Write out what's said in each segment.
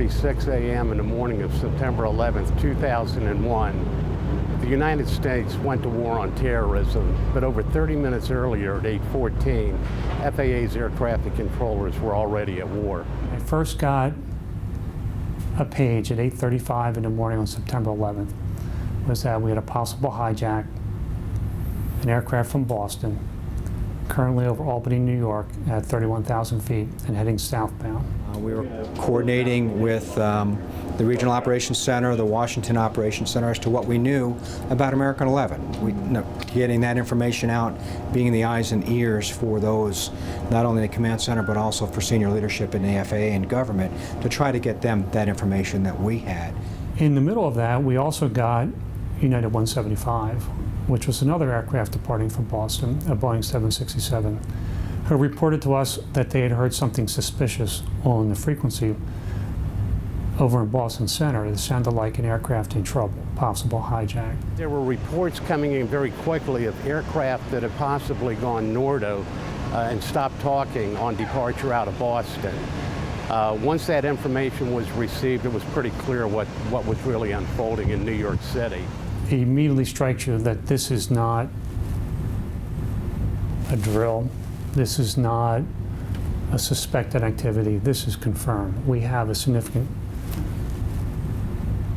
8:46 a.m. in the morning of September 11th, 2001, the United States went to war on terrorism, but over 30 minutes earlier at 8:14, FAA's air traffic controllers were already at war. I first got a page at 8:35 in the morning on September 11th, was that we had a possible hijack, an aircraft from Boston, currently over Albany, New York at 31,000 feet and heading southbound. We were coordinating with the Regional Operations Center, the Washington Operations Center, as to what we knew about American 11. Getting that information out, being the eyes and ears for those, not only in the command center, but also for senior leadership in the FAA and government, to try to get them that information that we had. In the middle of that, we also got United 175, which was another aircraft departing from Boston, a Boeing 767, who reported to us that they had heard something suspicious on the frequency over in Boston Center. It sounded like an aircraft in trouble, possible hijack. There were reports coming in very quickly of aircraft that had possibly gone Nordo and stopped talking on departure out of Boston. Once that information was received, it was pretty clear what was really unfolding in New York City. It immediately strikes you that this is not a drill. This is not a suspected activity. This is confirmed. We have a significant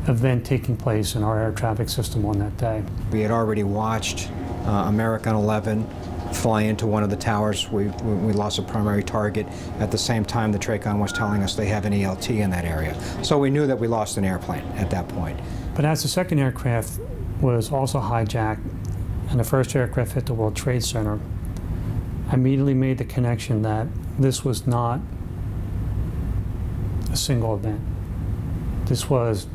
event taking place in our air traffic system on that day. We had already watched American 11 fly into one of the towers. We lost a primary target. At the same time, the TRACON was telling us they have an ELT in that area. So we knew that we lost an airplane at that point. But as the second aircraft was also hijacked and the first aircraft hit the World Trade Center, I immediately made the connection that this was not a single event. This was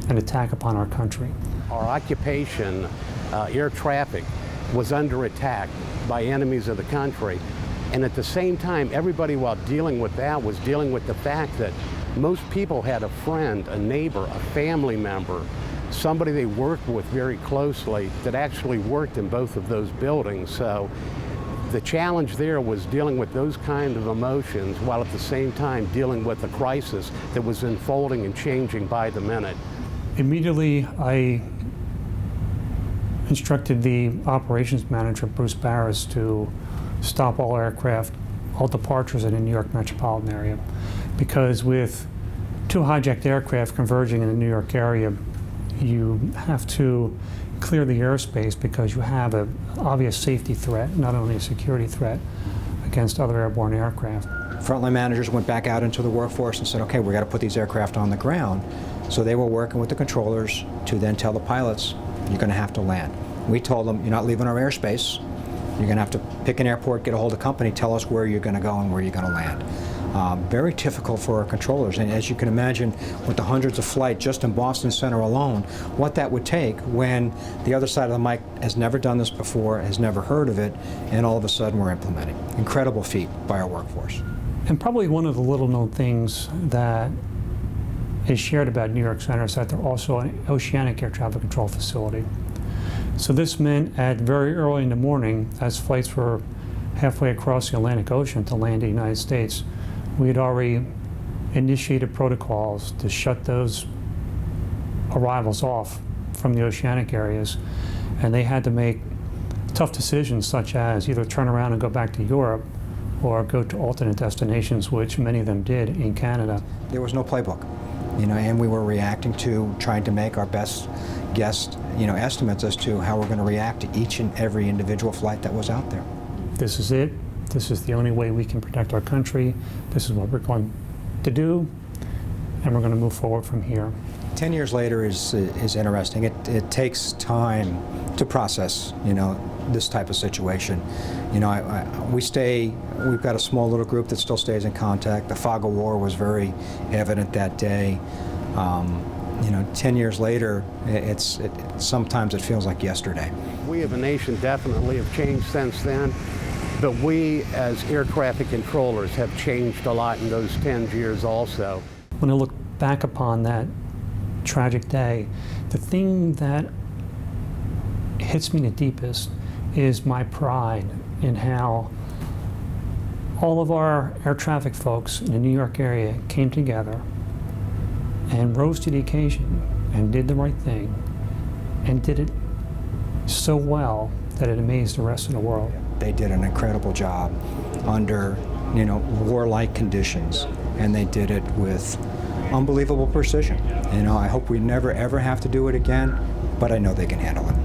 an attack upon our country. Our occupation, air traffic, was under attack by enemies of the country. And at the same time, everybody, while dealing with that, was dealing with the fact that most people had a friend, a neighbor, a family member, somebody they worked with very closely that actually worked in both of those buildings. So the challenge there was dealing with those kind of emotions while at the same time dealing with a crisis that was unfolding and changing by the minute. Immediately, I instructed the operations manager, Bruce Barris, to stop all aircraft, all departures in the New York metropolitan area. Because with two hijacked aircraft converging in the New York area, you have to clear the airspace because you have an obvious safety threat, not only a security threat, against other airborne aircraft. Frontline managers went back out into the workforce and said, okay, we got to put these aircraft on the ground. So they were working with the controllers to then tell the pilots, you're going to have to land. We told them, you're not leaving our airspace. You're going to have to pick an airport, get a hold of the company, tell us where you're going to go and where you're going to land. Very difficult for our controllers, and as you can imagine, with the hundreds of flights just in Boston Center alone, what that would take when the other side of the mic has never done this before, has never heard of it, and all of a sudden we're implementing. Incredible feat by our workforce. And probably one of the little-known things that is shared about New York Center is that they're also an oceanic air traffic control facility. So this meant at very early in the morning, as flights were halfway across the Atlantic Ocean to land in the United States, we had already initiated protocols to shut those arrivals off from the oceanic areas, and they had to make tough decisions such as either turn around and go back to Europe or go to alternate destinations, which many of them did in Canada. There was no playbook, and we were reacting to trying to make our best guess, estimates as to how we're going to react to each and every individual flight that was out there. This is it. This is the only way we can protect our country. This is what we're going to do, and we're going to move forward from here. 10 years later is interesting. It takes time to process, this type of situation. We've got a small little group that still stays in contact. The fog of war was very evident that day. 10 years later, sometimes it feels like yesterday. We as a nation definitely have changed since then. But we, as air traffic controllers, have changed a lot in those 10 years also. When I look back upon that tragic day, the thing that hits me the deepest is my pride in how all of our air traffic folks in the New York area came together and rose to the occasion and did the right thing and did it so well that it amazed the rest of the world. They did an incredible job under, warlike conditions, and they did it with unbelievable precision. I hope we never ever have to do it again, but I know they can handle it.